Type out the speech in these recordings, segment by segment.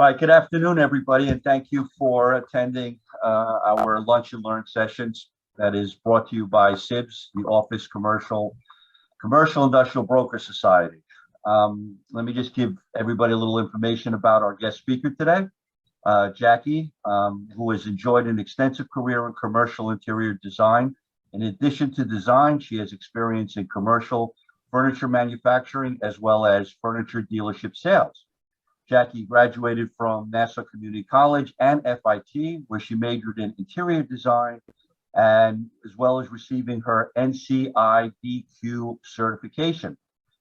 All right, good afternoon, everybody, and thank you for attending our Lunch and Learn sessions that is brought to you by CIBS, the Office Commercial Industrial Broker Society. Let me just give everybody a little information about our guest speaker today, Jackie, who has enjoyed an extensive career in commercial interior design. In addition to design, she has experience in commercial furniture manufacturing as well as furniture dealership sales. Jackie graduated from Nassau Community College and FIT, where she majored in interior design, and as well as receiving her NCIBQ certification.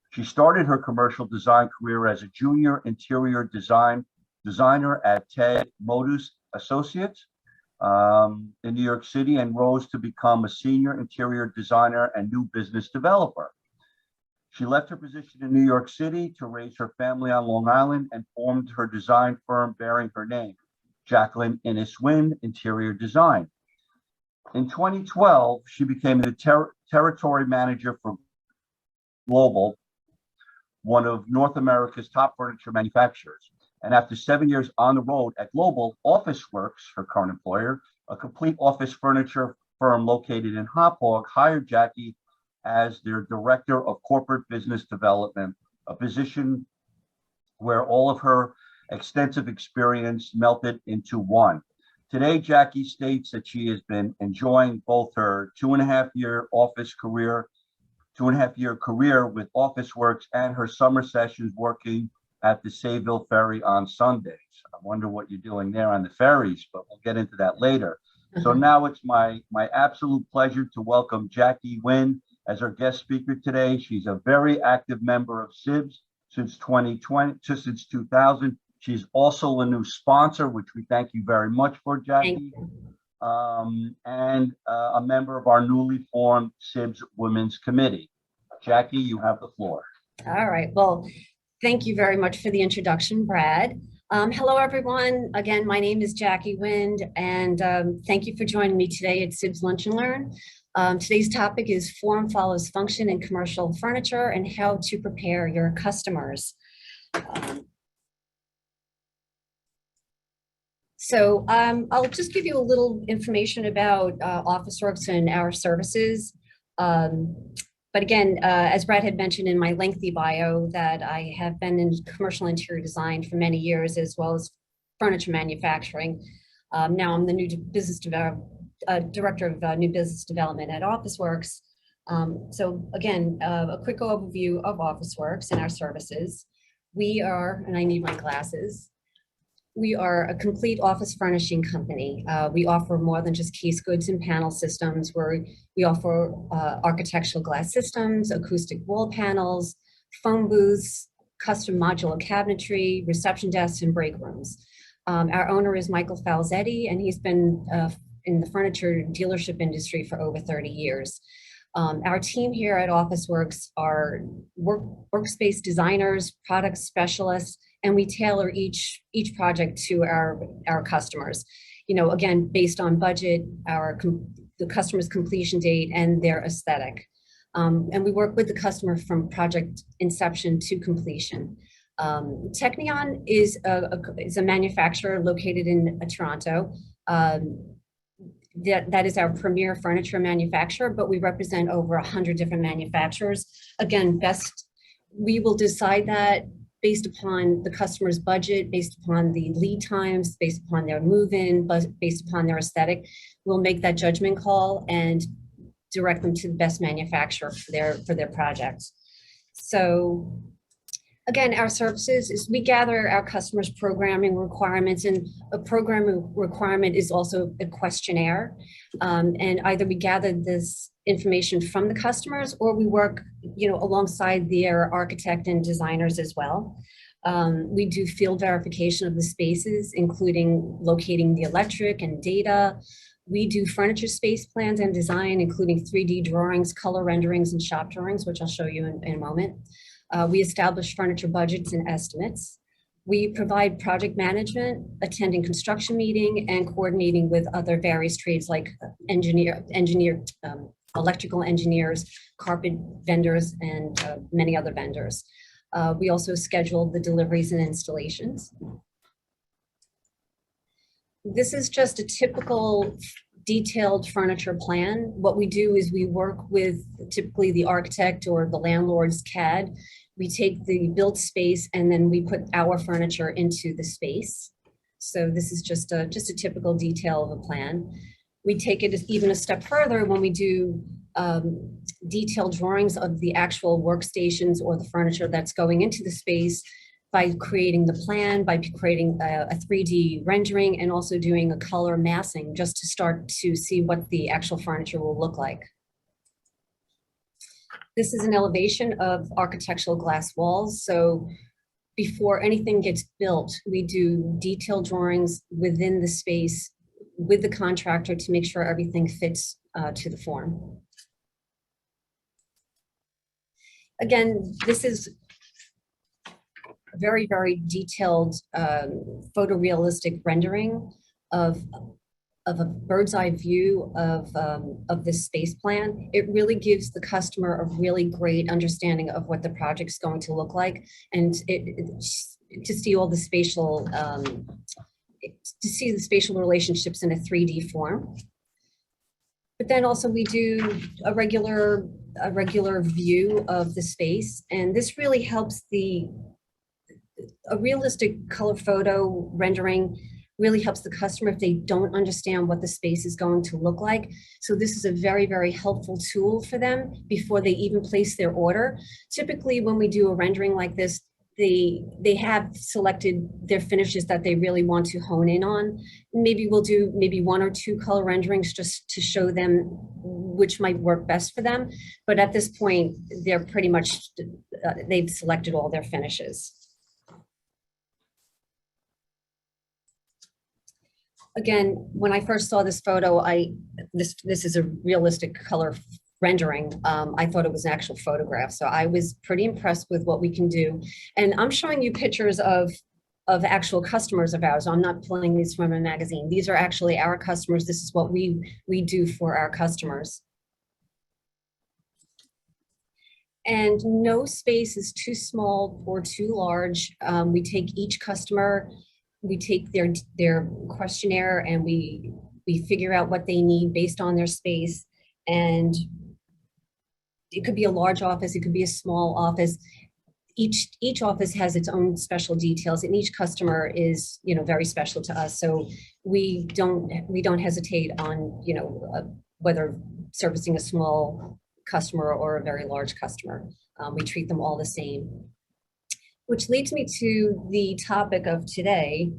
She started her commercial design career as a junior interior designer at Ted Modus Associates in New York City, and rose to become a senior interior designer and new business developer. She left her position in New York City to raise her family on Long Island and formed her design firm bearing her name, Jacqueline Innes Wynn Interior Design. In 2012, she became the territory manager for Global, one of North America's top furniture manufacturers. And after 7 years on the road at Global, Officeworks, her current employer, a complete office furniture firm located in Hauppauge, hired Jackie as their Director of Corporate Business Development, a position where all of her extensive experience melted into one. Today, Jackie states that she has been enjoying both her 2.5-year career with Officeworks and her summer sessions working at the Sayville Ferry on Sundays. I wonder what you're doing there on the ferries, but we'll get into that later. So now it's my absolute pleasure to welcome Jackie Wynn as our guest speaker today. She's a very active member of CIBS since 2000. She's also a new sponsor, which we thank you very much for, Jackie. And a member of our newly formed CIBS Women's Committee. Jackie, you have the floor. All right. Well, thank you very much for the introduction, Brad. Hello, everyone. Again, my name is Jackie Wynn, and thank you for joining me today at CIBS Lunch and Learn. Today's topic is form follows function in commercial furniture and how to prepare your customers. I'll just give you a little information about Officeworks and our services. But again, as Brad had mentioned in my lengthy bio, that I have been in commercial interior design for many years, as well as furniture manufacturing. Now I'm the new Director of New Business Development at Officeworks. So again, a quick overview of Officeworks and our services. We are, and I need my glasses, we are a complete office furnishing company. We offer more than just case goods and panel systems, where we offer architectural glass systems, acoustic wall panels, phone booths, custom modular cabinetry, reception desks, and break rooms. Our owner is Michael Falzetti, and he's been in the furniture dealership industry for over 30 years. Our team here at Officeworks are workspace designers, product specialists, and we tailor each project to our customers. You know, again, based on budget, the customer's completion date, and their aesthetic. And we work with the customer from project inception to completion. Technion is a manufacturer located in Toronto. That is our premier furniture manufacturer, but we represent over 100 different manufacturers. Again, we will decide that based upon the customer's budget, based upon the lead times, based upon their move-in, based upon their aesthetic. We'll make that judgment call and direct them to the best manufacturer for their projects. So again, our services is we gather our customers' programming requirements, and a programming requirement is also a questionnaire. And either we gather this information from the customers, or we work, alongside their architect and designers as well. We do field verification of the spaces, including locating the electric and data. We do furniture space plans and design, including 3D drawings, color renderings, and shop drawings, which I'll show you in a moment. We establish furniture budgets and estimates. We provide project management, attending construction meeting, and coordinating with other various trades like electrical engineers, carpet vendors, and many other vendors. We also schedule the deliveries and installations. This is just a typical detailed furniture plan. What we do is we work with typically the architect or the landlord's CAD. We take the built space and then we put our furniture into the space. So this is just a typical detail of a plan. We take it even a step further when we do detailed drawings of the actual workstations or the furniture that's going into the space by creating the plan, by creating a 3D rendering, and also doing a color massing just to start to see what the actual furniture will look like. This is an elevation of architectural glass walls. So before anything gets built, we do detailed drawings within the space with the contractor to make sure everything fits to the form. Again, this is a very, very detailed photorealistic rendering of a bird's eye view of this space plan. It really gives the customer a really great understanding of what the project's going to look like, and to see all the spatial relationships in a 3D form. But then also we do a regular view of the space, and this really helps a realistic color photo rendering really helps the customer if they don't understand what the space is going to look like. So this is a very, very helpful tool for them before they even place their order. Typically, when we do a rendering like this, they have selected their finishes that they really want to hone in on. Maybe we'll do maybe 1 or 2 color renderings just to show them which might work best for them. But at this point, they're pretty much, they've selected all their finishes. Again, when I first saw this photo, this is a realistic color rendering. I thought it was an actual photograph. So I was pretty impressed with what we can do. And I'm showing you pictures of actual customers of ours. I'm not pulling these from a magazine. These are actually our customers. This is what we do for our customers. And no space is too small or too large. We take each customer, we take their questionnaire, and we figure out what they need based on their space. And it could be a large office, it could be a small office. Each office has its own special details, and each customer is, very special to us. So we don't hesitate on, whether servicing a small customer or a very large customer. We treat them all the same. Which leads me to the topic of today,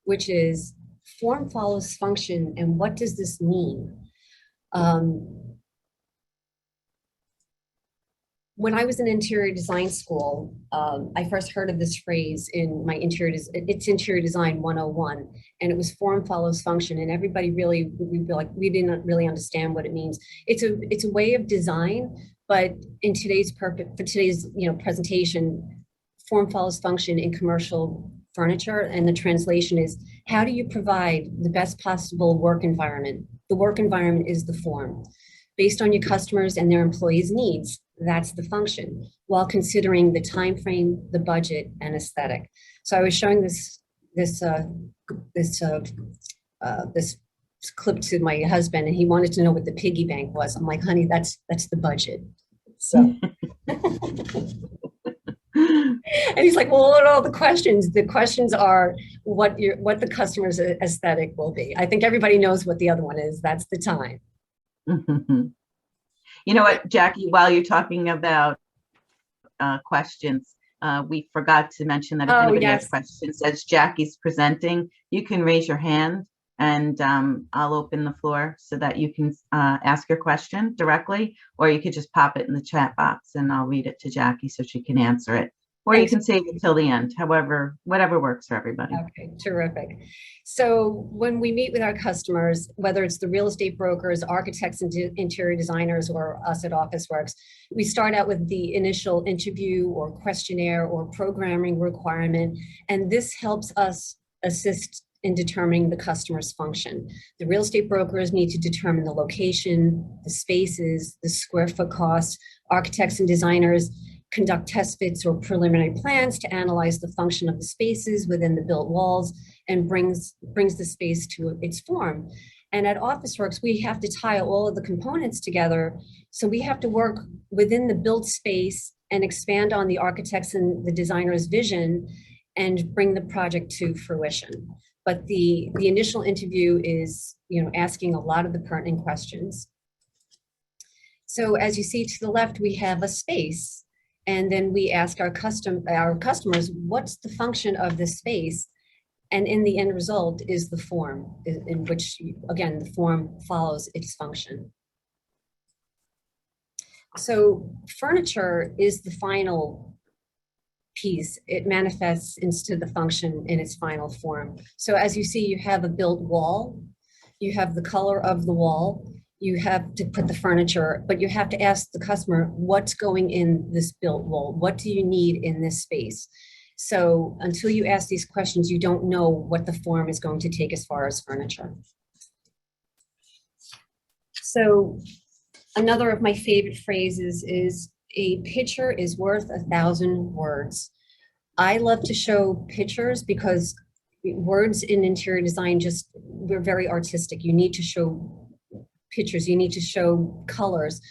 which is form follows function, and what does this mean? When I was in interior design school, I first heard of this phrase in my interior design 101, and it was form follows function. And everybody really, we didn't really understand what it means. It's a way of design, but in today's presentation, form follows function in commercial furniture, and the translation is, how do you provide the best possible work environment? The work environment is the form. Based on your customers and their employees' needs, that's the function, while considering the time frame, the budget, and aesthetic. So I was showing this clip to my husband, and he wanted to know what the piggy bank was. I'm like, honey, that's the budget. So. And he's like, well, what are all the questions? The questions are what the customer's aesthetic will be. I think everybody knows what the other one is. That's the time. You know what, Jackie, while you're talking about questions, we forgot to mention that if anybody has questions as Jackie's presenting, you can raise your hand, and I'll open the floor so that you can ask your question directly, or you could just pop it in the chat box and I'll read it to Jackie so she can answer it. Or you can save it till the end, whatever works for everybody. Okay, terrific. So when we meet with our customers, whether it's the real estate brokers, architects, and interior designers, or us at Officeworks, we start out with the initial interview or questionnaire or programming requirement, and this helps us assist in determining the customer's function. The real estate brokers need to determine the location, the spaces, the square foot cost. Architects and designers conduct test fits or preliminary plans to analyze the function of the spaces within the built walls, and brings the space to its form. And at Officeworks, we have to tie all of the components together. So we have to work within the built space and expand on the architect's and the designer's vision and bring the project to fruition. But the initial interview is, asking a lot of the pertinent questions. So as you see to the left, we have a space, and then we ask our customers, what's the function of this space? And in the end result is the form, in which, again, the form follows its function. So furniture is the final piece. It manifests into the function in its final form. So as you see, you have a built wall, you have the color of the wall, you have to put the furniture, but you have to ask the customer, what's going in this built wall? What do you need in this space? So until you ask these questions, you don't know what the form is going to take as far as furniture. So another of my favorite phrases is, a picture is worth 1,000 words. I love to show pictures because words in interior design, we're very artistic. You need to show pictures, you need to show colors.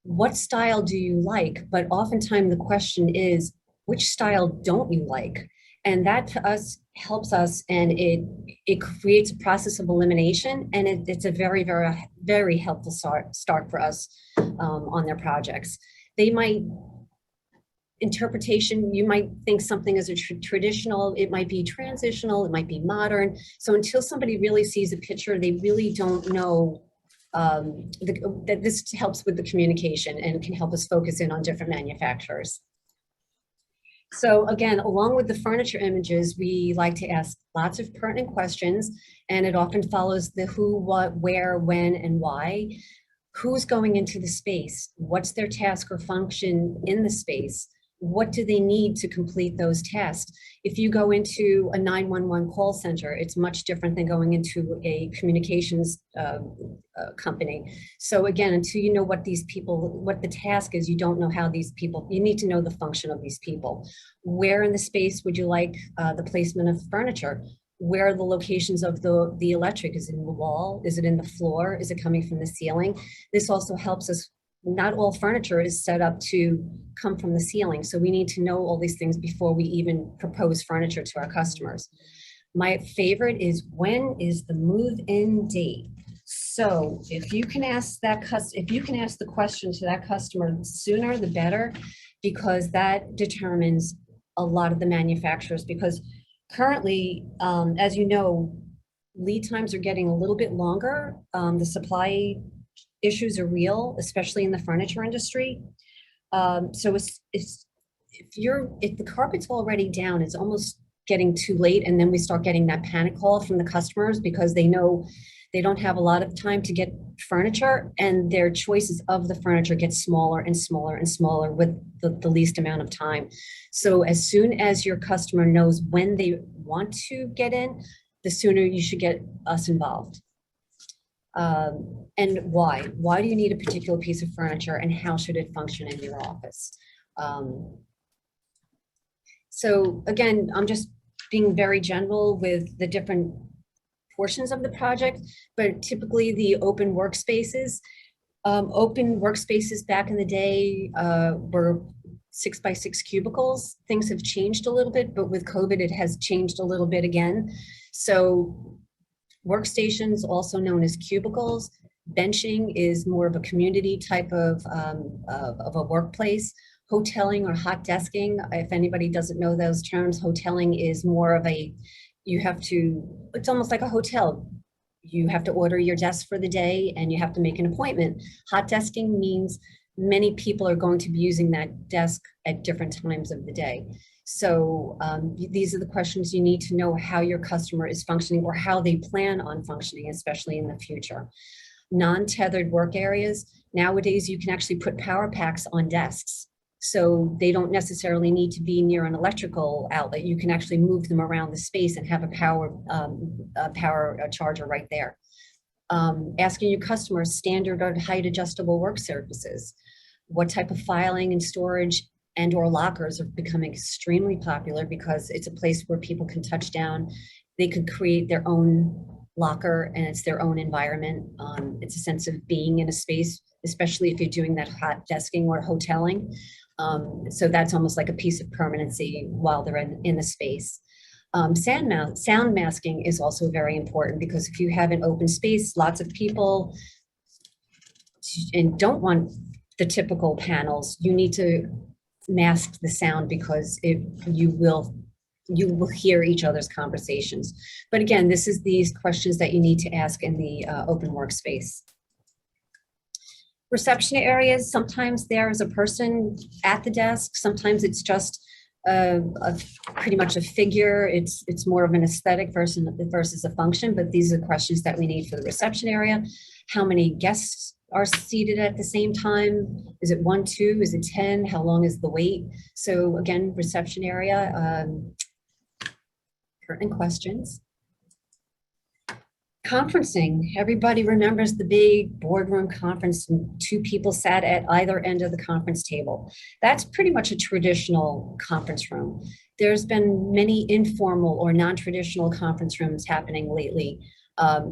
What style do you like? But oftentimes the question is, which style don't you like? And that to us helps us, and it creates a process of elimination, and it's a very, very, very helpful start for us on their projects. They might, interpretation, you might think something is a traditional, it might be transitional, it might be modern. So until somebody really sees a picture, they really don't know that this helps with the communication and can help us focus in on different manufacturers. So again, along with the furniture images, we like to ask lots of pertinent questions, and it often follows the who, what, where, when, and why. Who's going into the space? What's their task or function in the space? What do they need to complete those tasks? If you go into a 911 call center, it's much different than going into a communications company. So again, until you know what these people, what the task is, you don't know how these people, you need to know the function of these people. Where in the space would you like the placement of furniture? Where are the locations of the electric? Is it in the wall? Is it in the floor? Is it coming from the ceiling? This also helps us. Not all furniture is set up to come from the ceiling. So we need to know all these things before we even propose furniture to our customers. My favorite is, when is the move-in date? So if you can ask the question to that customer, the sooner the better, because that determines a lot of the manufacturers. Because currently, as you know, lead times are getting a little bit longer. The supply issues are real, especially in the furniture industry. So if the carpet's already down, it's almost getting too late, and then we start getting that panic call from the customers because they know they don't have a lot of time to get furniture, and their choices of the furniture get smaller and smaller and smaller with the least amount of time. So as soon as your customer knows when they want to get in, the sooner you should get us involved. And why? Why do you need a particular piece of furniture, and how should it function in your office? So again, I'm just being very general with the different portions of the project, but typically the open workspaces back in the day were 6x6 cubicles. Things have changed a little bit, but with COVID, it has changed a little bit again. So workstations, also known as cubicles. Benching is more of a community type of a workplace. Hoteling or hot desking, if anybody doesn't know those terms, hoteling is more of it's almost like a hotel. You have to order your desk for the day and you have to make an appointment. Hot desking means many people are going to be using that desk at different times of the day. So these are the questions you need to know how your customer is functioning or how they plan on functioning, especially in the future. Non-tethered work areas. Nowadays, you can actually put power packs on desks. So they don't necessarily need to be near an electrical outlet. You can actually move them around the space and have a power charger right there. Asking your customers standard or height adjustable work surfaces. What type of filing and storage and or lockers are becoming extremely popular because it's a place where people can touch down. They could create their own locker and it's their own environment. It's a sense of being in a space, especially if you're doing that hot desking or hoteling. So that's almost like a piece of permanency while they're in the space. Sound masking is also very important because if you have an open space, lots of people and don't the typical panels, you need to mask the sound because you will hear each other's conversations. But again, this is these questions that you need to ask in the open workspace. Reception areas, sometimes there is a person at the desk, sometimes it's just pretty much a figure. It's more of an aesthetic versus a function, but these are the questions that we need for the reception area. How many guests are seated at the same time? Is it 1, 2? Is it 10? How long is the wait? So again, reception area, pertinent questions. Conferencing, everybody remembers the big boardroom conference and 2 people sat at either end of the conference table. That's pretty much a traditional conference room. There's been many informal or non-traditional conference rooms happening lately.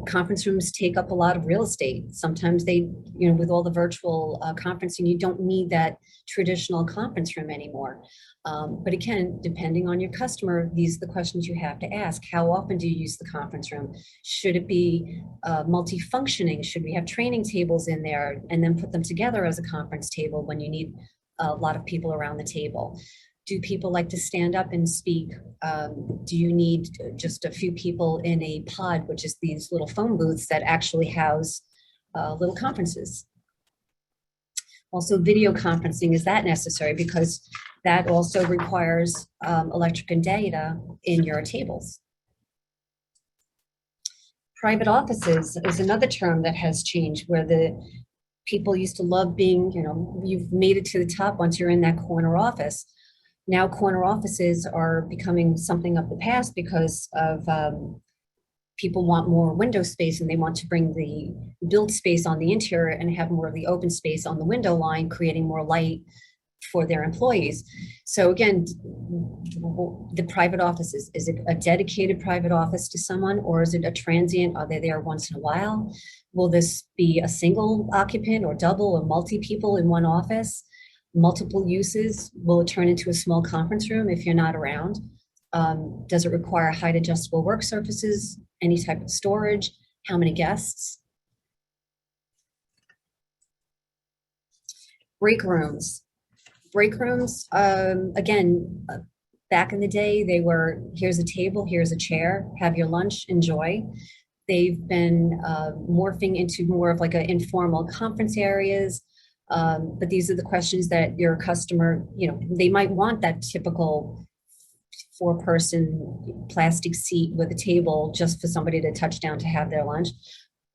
Conference rooms take up a lot of real estate. Sometimes they, with all the virtual conferencing, you don't need that traditional conference room anymore. But again, depending on your customer, these are the questions you have to ask. How often do you use the conference room? Should it be multifunctioning? Should we have training tables in there and then put them together as a conference table when you need a lot of people around the table? Do people like to stand up and speak? Do you need just a few people in a pod, which is these little phone booths that actually house little conferences? Also, video conferencing, is that necessary? Because that also requires electric and data in your tables. Private offices is another term that has changed, where the people used to love being, you've made it to the top once you're in that corner office. Now corner offices are becoming something of the past because of people want more window space and they want to bring the build space on the interior and have more of the open space on the window line, creating more light for their employees. So again, the private offices, is it a dedicated private office to someone, or is it a transient? Are they there once in a while? Will this be a single occupant or double or multi people in one office? Multiple uses? Will it turn into a small conference room if you're not around? Does it require height adjustable work surfaces? Any type of storage? How many guests? Break rooms. Break rooms, again, back in the day, they were, here's a table, here's a chair, have your lunch, enjoy. They've been morphing into more of like an informal conference areas. But these are the questions that your customer, they might want that typical 4-person plastic seat with a table just for somebody to touch down to have their lunch.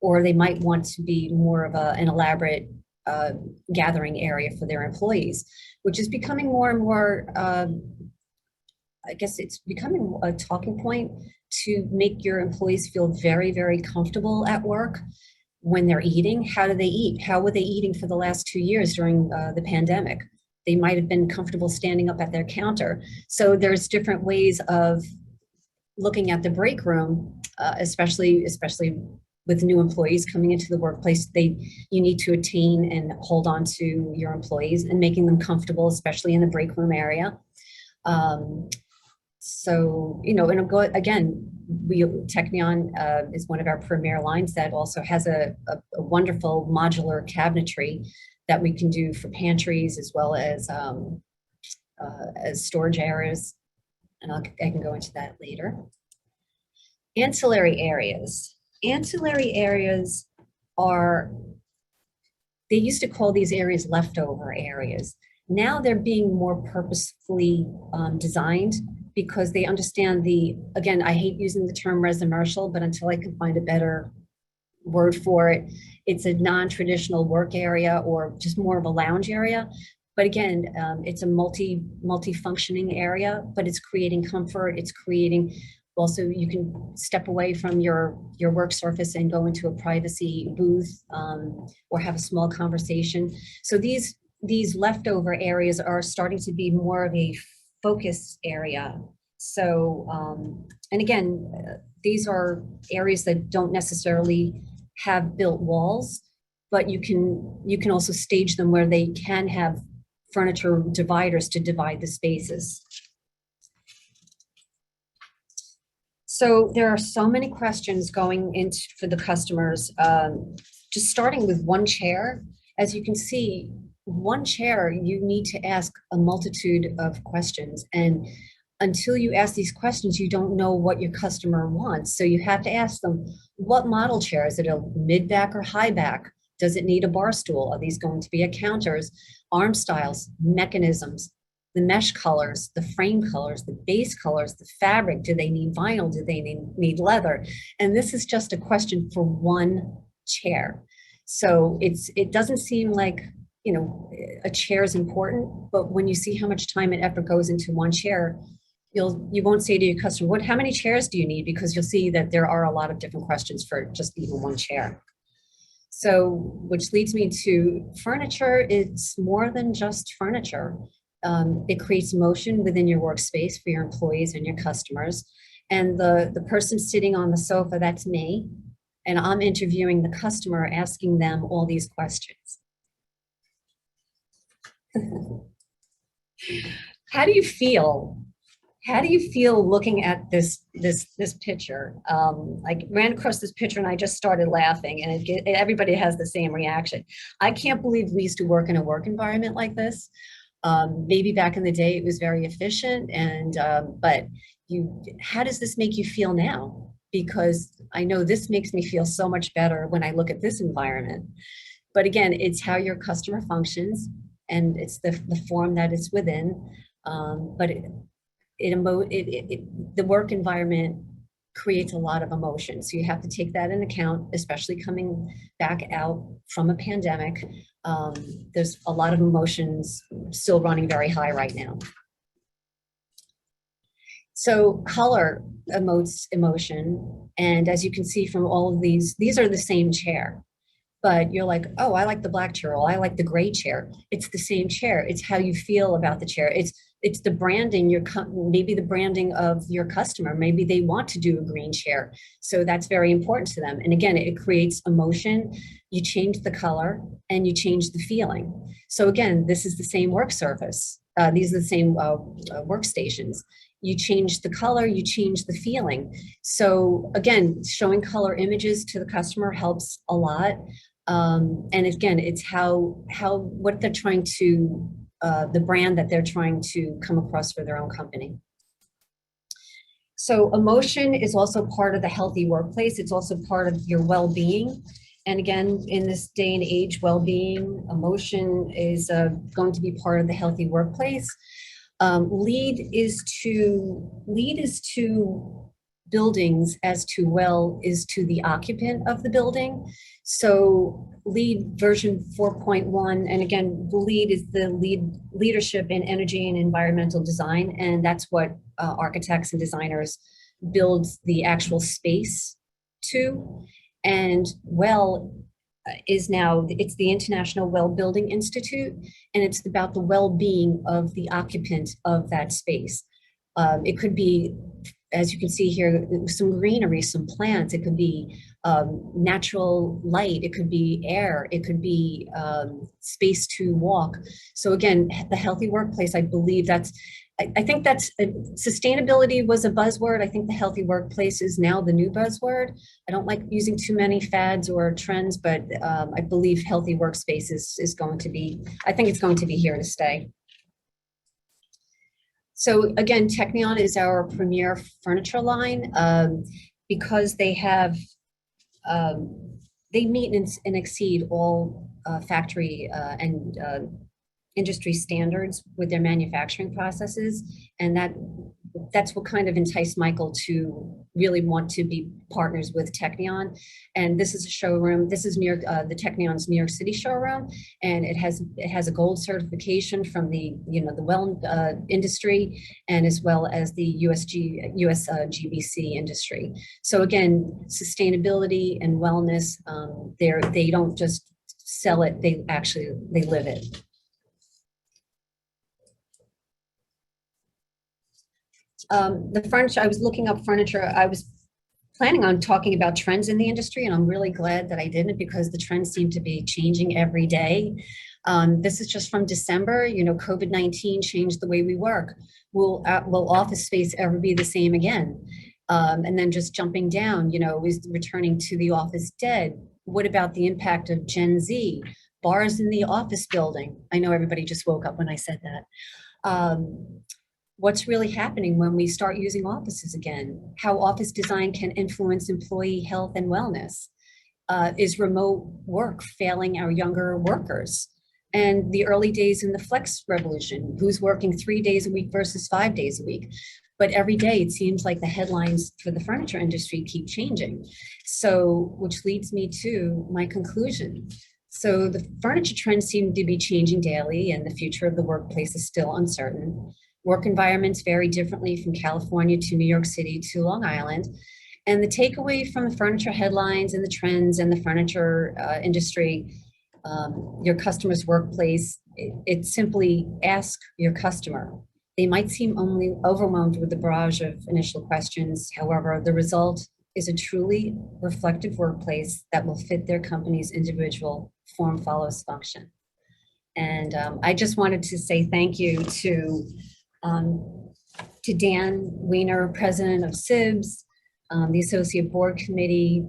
Or they might want to be more of an elaborate gathering area for their employees, which is becoming more and more, I guess it's becoming a talking point to make your employees feel very, very comfortable at work when they're eating. How do they eat? How were they eating for the last 2 years during the pandemic? They might have been comfortable standing up at their counter. So there's different ways of looking at the break room, especially with new employees coming into the workplace. You need to attain and hold on to your employees and making them comfortable, especially in the break room area. So, and go again, Technion is one of our premier lines that also has a wonderful modular cabinetry that we can do for pantries as well as storage areas. And I can go into that later. Ancillary areas. Ancillary areas they used to call these areas leftover areas. Now they're being more purposefully designed because they understand again, I hate using the term resimercial, but until I can find a better word for it, it's a non-traditional work area or just more of a lounge area. But again, it's a multi-functioning area, but it's creating comfort. It's creating, also you can step away from your work surface and go into a privacy booth or have a small conversation. So these these leftover areas are starting to be more of a focus area. So, and again, these are areas that don't necessarily have built walls, but you can also stage them where they can have furniture dividers to divide the spaces. So there are so many questions going into for the customers, just starting with one chair. As you can see, one chair, you need to ask a multitude of questions. And until you ask these questions, you don't know what your customer wants. So you have to ask them, what model chair? Is it a mid-back or high back? Does it need a bar stool? Are these going to be counters, arm styles, mechanisms, the mesh colors, the frame colors, the base colors, the fabric? Do they need vinyl? Do they need leather? And this is just a question for one chair. So it doesn't seem like, you know, a chair is important, but when you see how much time and effort goes into one chair, you won't say to your customer, how many chairs do you need? Because you'll see that there are a lot of different questions for just even one chair. So, which leads me to furniture. It's more than just furniture. It creates motion within your workspace for your employees and your customers. And the person sitting on the sofa, that's me. And I'm interviewing the customer, asking them all these questions. How do you feel? How do you feel looking at this picture? I ran across this picture and I just started laughing, and everybody has the same reaction. I can't believe we used to work in a work environment like this. Maybe back in the day it was very efficient, and but how does this make you feel now? Because I know this makes me feel so much better when I look at this environment. But again, it's how your customer functions, and it's the form that it's within. But the work environment creates a lot of emotion. So you have to take that into account, especially coming back out from a pandemic. There's a lot of emotions still running very high right now. So color emotes emotion. And as you can see from all of these are the same chair. But you're like, oh, I like the black chair, or I like the gray chair. It's the same chair. It's how you feel about the chair. It's the branding, maybe the branding of your customer. Maybe they want to do a green chair. So that's very important to them. And again, it creates emotion. You change the color and you change the feeling. So again, this is the same work surface. These are the same workstations. You change the color, you change the feeling. So again, showing color images to the customer helps a lot. And again, it's what they're trying to, the brand that they're trying to come across for their own company. So emotion is also part of the healthy workplace. It's also part of your well-being. And again, in this day and age, well-being, emotion is going to be part of the healthy workplace. Lead is to buildings as to well is to the occupant of the building. So LEED version 4.1, and again, the LEED is the leadership in energy and environmental design, and that's what architects and designers build the actual space to. And WELL is now, it's the International Well Building Institute, and it's about the well-being of the occupant of that space. It could be, as you can see here, some greenery, some plants. It could be natural light. It could be air. It could be space to walk. So again, the healthy workplace, I believe I think that's, sustainability was a buzzword. I think the healthy workplace is now the new buzzword. I don't like using too many fads or trends, but I believe healthy workspace is going to be, I think it's going to be here to stay. So again, Technion is our premier furniture line because they have, they meet and exceed all factory and industry standards with their manufacturing processes. And that's what kind of enticed Michael to really want to be partners with Technion. And this is a showroom. This is the Technion's New York City showroom, and it has a gold certification from the the well industry, and as well as the US GBC industry. So again, sustainability and wellness. They don't just sell it; they live it. The furniture, I was looking up furniture. I was planning on talking about trends in the industry, and I'm really glad that I didn't because the trends seem to be changing every day. This is just from December. You know, COVID-19 changed the way we work. Will office space ever be the same again? And then just jumping down, you know, is returning to the office dead? What about the impact of Gen Z? Bars in the office building. I know everybody just woke up when I said that. What's really happening when we start using offices again? How office design can influence employee health and wellness? Is remote work failing our younger workers? And the early days in the flex revolution, who's working 3 days a week versus 5 days a week? But every day it seems like the headlines for the furniture industry keep changing. So, which leads me to my conclusion. So the furniture trends seem to be changing daily and the future of the workplace is still uncertain. Work environments vary differently from California to New York City to Long Island. And the takeaway from the furniture headlines and the trends in the furniture industry, your customer's workplace, it simply ask your customer. They might seem only overwhelmed with the barrage of initial questions. However, the result is a truly reflective workplace that will fit their company's individual form follows function. And I just wanted to say thank you to Dan Weiner, president of CIBS, the associate board committee,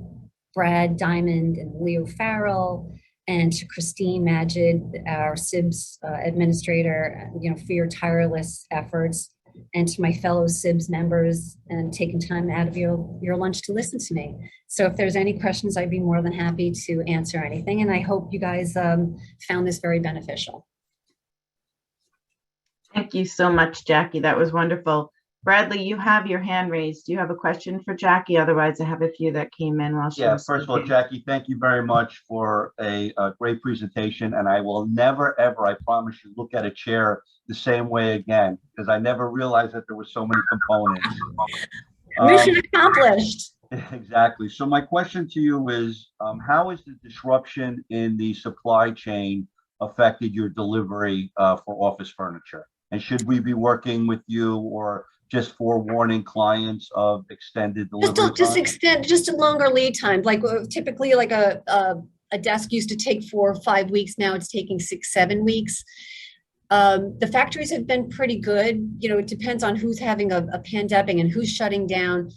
Brad Diamond and Leo Farrell, and to Christine Majid, our CIBS administrator, you know, for your tireless efforts, and to my fellow CIBS members and taking time out of your lunch to listen to me. So if there's any questions, I'd be more than happy to answer anything. And I hope you guys found this very beneficial. Thank you so much, Jackie. That was wonderful. Bradley, you have your hand raised. Do you have a question for Jackie? Otherwise, I have a few that came in while she was First of all, Jackie, thank you very much for a great presentation. And I will never, ever, I promise you, look at a chair the same way again, because I never realized that there were so many components. Mission accomplished. Exactly. So my question to you is, how has the disruption in the supply chain affected your delivery for office furniture? And should we be working with you or just forewarning clients of extended delivery time? Just a longer lead time. Like typically like a desk used to take 4 or 5 weeks. Now it's taking 6, 7 weeks. The factories have been pretty good. You know, it depends on who's having a pandemic and who's shutting down.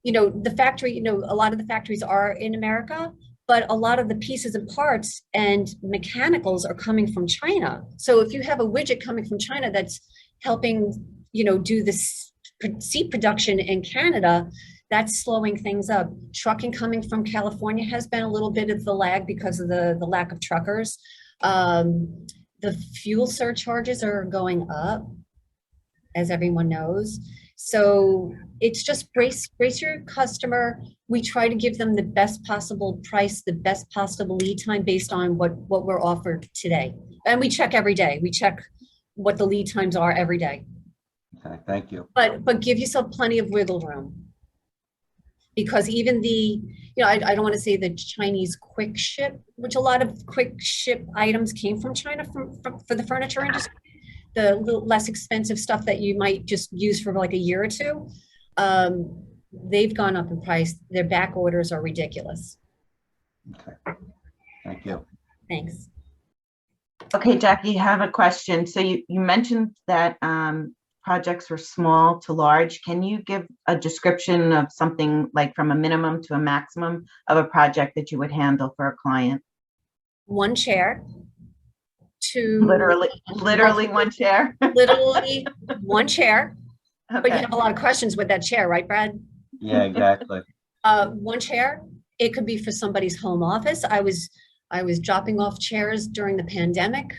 You know, the factory, you know, a lot of the factories are in America, but a lot of the pieces and parts and mechanicals are coming from China. So if you have a widget coming from China that's helping, you know, do this seat production in Canada, that's slowing things up. Trucking coming from California has been a little bit of the lag because of the lack of truckers. The fuel surcharges are going up, as everyone knows. So it's just brace your customer. We try to give them the best possible price, the best possible lead time based on what we're offered today. And we check every day. We check what the lead times are every day. Okay, thank you. But give yourself plenty of wiggle room. Because even the, you know, I don't want to say the Chinese quick ship, which a lot of quick ship items came from China for the furniture industry. The little less expensive stuff that you might just use for like a year or two, they've gone up in price. Their back orders are ridiculous. Okay, thank you. Thanks. Okay, Jackie, I have a question. So you mentioned that projects were small to large. Can you give a description of something like from a minimum to a maximum of a project that you would handle for a client? One chair. Literally one chair. Literally one chair. Okay. But you have a lot of questions with that chair, right, Brad? Yeah, exactly. One chair. It could be for somebody's home office. I was dropping off chairs during the pandemic.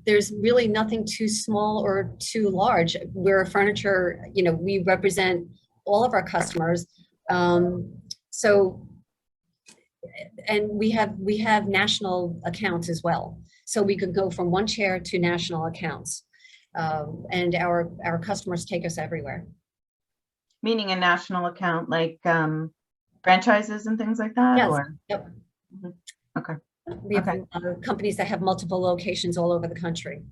There's really nothing too small or too large. We're a furniture, you know, we represent all of our customers. So, and we have national accounts as well. So we could go from one chair to national accounts. And our customers take us everywhere. Meaning a national account like franchises and things like that? Yes. Or? Yep. Mm-hmm. Okay. We have companies that have multiple locations all over the country.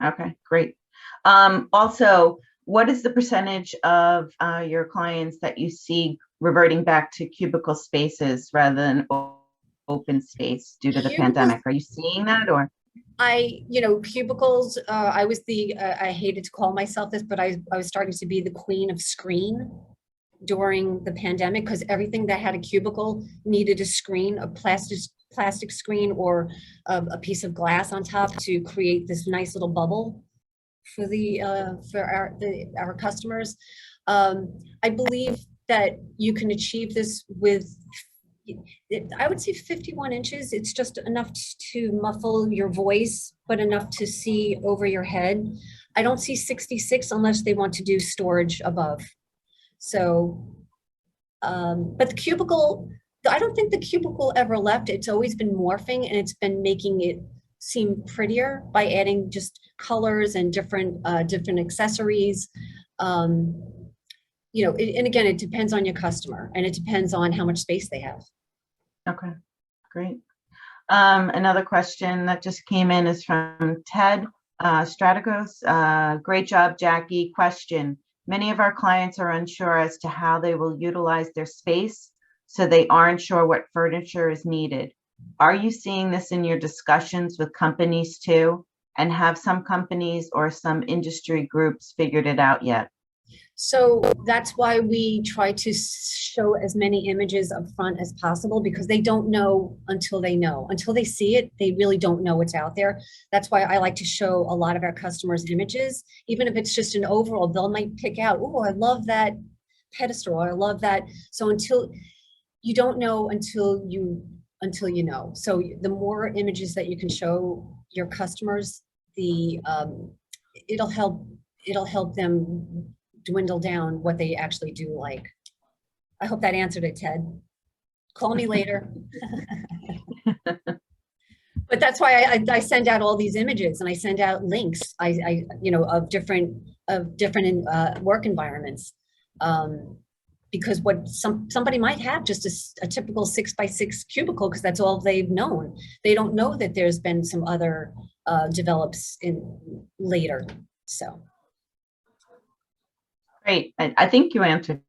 Okay, great. Also, what is the percentage of your clients that you see reverting back to cubicle spaces rather than open space due to the pandemic? Are you seeing that, or? Cubicles, I was I hated to call myself this, but I was starting to be the queen of screen during the pandemic, because everything that had a cubicle needed a screen, a plastic screen, or a piece of glass on top to create this nice little bubble for our customers. I believe that you can achieve this with, I would say 51 inches. It's just enough to muffle your voice, but enough to see over your head. I don't see 66 unless they want to do storage above. So, but the cubicle, I don't think the cubicle ever left. It's always been morphing, and it's been making it seem prettier by adding just colors and different accessories. And again, it depends on your customer, and it depends on how much space they have. Okay, great. Another question that just came in is from Ted Strategos. Great job, Jackie. Question: many of our clients are unsure as to how they will utilize their space, so they aren't sure what furniture is needed. Are you seeing this in your discussions with companies too? And have some companies or some industry groups figured it out yet? So that's why we try to show as many images up front as possible, because they don't know until they know. Until they see it, they really don't know what's out there. That's why I like to show a lot of our customers images, even if it's just an overall. They might pick out, oh, I love that pedestal, or I love that. So until you don't know until you know. So the more images that you can show your customers, it'll help them dwindle down what they actually do like. I hope that answered it, Ted. Call me later. But that's why I send out all these images, and I send out links of different work environments, because what somebody might have just a typical 6x6 cubicle, because that's all they've known. They don't know that there's been some other develops in later. So. Great. I think you answered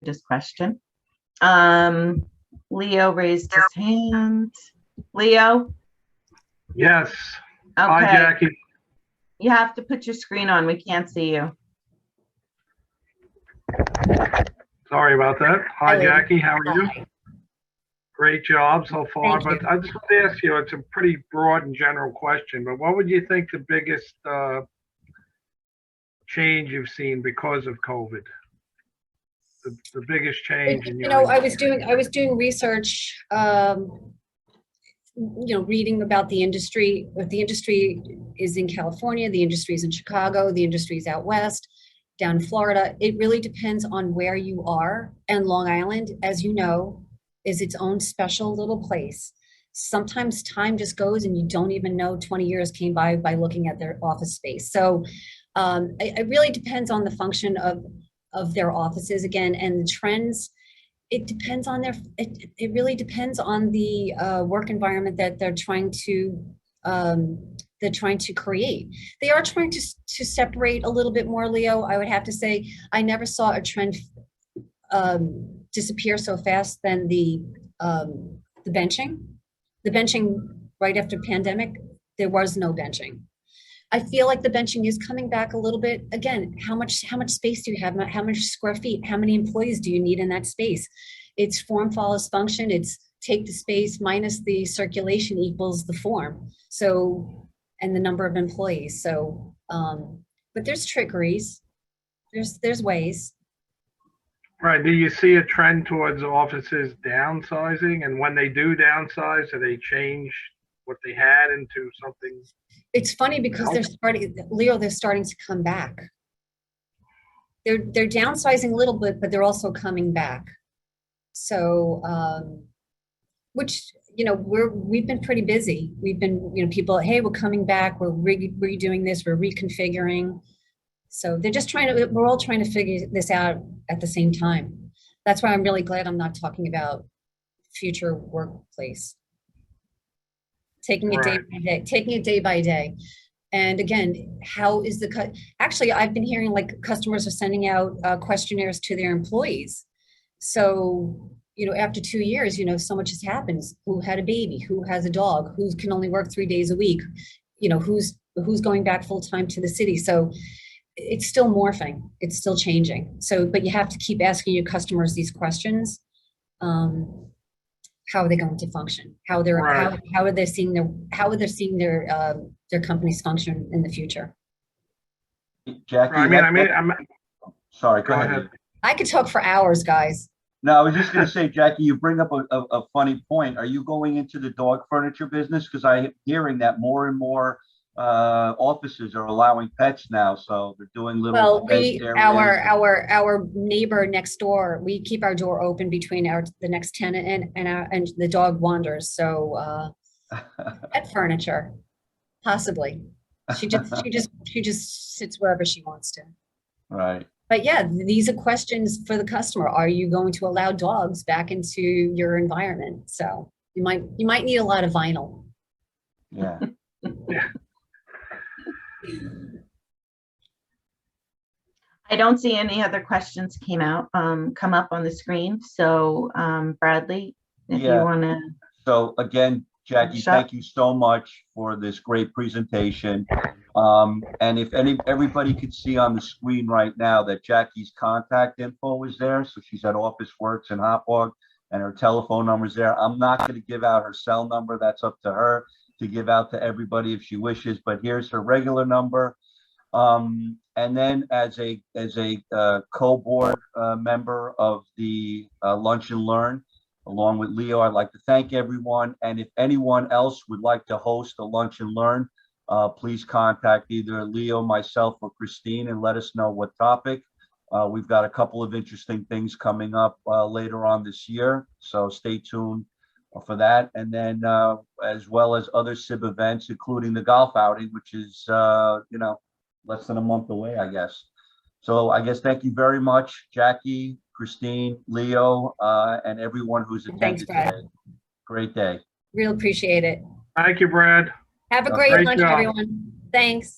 this question. Leo raised his hand. Leo? Yes. Okay. Hi, Jackie. You have to put your screen on. We can't see you. Sorry about that. Hi, Jackie. How are you? Hi. Great job so far. Thank But I just want to ask you, it's a pretty broad and general question, but what would you think the biggest change you've seen because of COVID? The biggest change in your I was doing research, reading about the industry. The industry is in California, the industry is in Chicago, the industry is out west, down in Florida. It really depends on where you are. And Long Island, as you know, is its own special little place. Sometimes time just goes and you don't even know 20 years came by looking at their office space. So it really depends on the function of their offices again, and the trends. It depends on it really depends on the work environment that they're trying to create. They are trying to separate a little bit more, Leo. I would have to say I never saw a trend disappear so fast than the benching. The benching right after pandemic, there was no benching. I feel like the benching is coming back a little bit. Again, how much space do you have? How much square feet? How many employees do you need in that space? It's form follows function. It's take the space minus the circulation equals the form. So, and the number of employees. So, but there's trickeries. There's ways. Right. Do you see a trend towards offices downsizing? And when they do downsize, do they change what they had into something? It's funny because they're starting to come back. They're downsizing a little bit, but they're also coming back. So, which, we've been pretty busy. We've been, people, hey, we're coming back. We're redoing this. We're reconfiguring. So we're all trying to figure this out at the same time. That's why I'm really glad I'm not talking about future workplace. Taking it day by day. And again, how is actually, I've been hearing like customers are sending out questionnaires to their employees. So, after 2 years, so much has happened. Who had a baby? Who has a dog? Who can only work 3 days a week? Who's going back full time to the city? So it's still morphing. It's still changing. So, but you have to keep asking your customers these questions. How are they going to function? How are they seeing their companies function in the future? Jackie, I'm sorry, go ahead. I could talk for hours, guys. No, I was just going to say, Jackie, you bring up a funny point. Are you going into the dog furniture business? Because I'm hearing that more and more offices are allowing pets now, so they're doing little. Well, our neighbor next door, we keep our door open between the next tenant and the dog wanders. So pet furniture, possibly. She just sits wherever she wants to. Right. But yeah, these are questions for the customer. Are you going to allow dogs back into your environment? So you might need a lot of vinyl. Yeah. Yeah. I don't see any other questions come up on the screen. So Bradley, if you want to. So again, Jackie, thank you so much for this great presentation. And if everybody could see on the screen right now that Jackie's contact info is there. So she's at Office Works in Hauppauge and her telephone number is there. I'm not going to give out her cell number. That's up to her to give out to everybody if she wishes, but here's her regular number. And then as a co-board member of the Lunch and Learn, along with Leo, I'd like to thank everyone. And if anyone else would like to host a Lunch and Learn, please contact either Leo, myself, or Christine and let us know what topic. We've got a couple of interesting things coming up later on this year, so stay tuned for that. And then as well as other CIB events, including the golf outing, which is, less than a month away, I guess. So I guess thank you very much, Jackie, Christine, Leo, and everyone who's attended. Thanks, Brad. Today. Great day. Real appreciate it. Thank you, Brad. Have a great lunch, job. everyone. Thanks.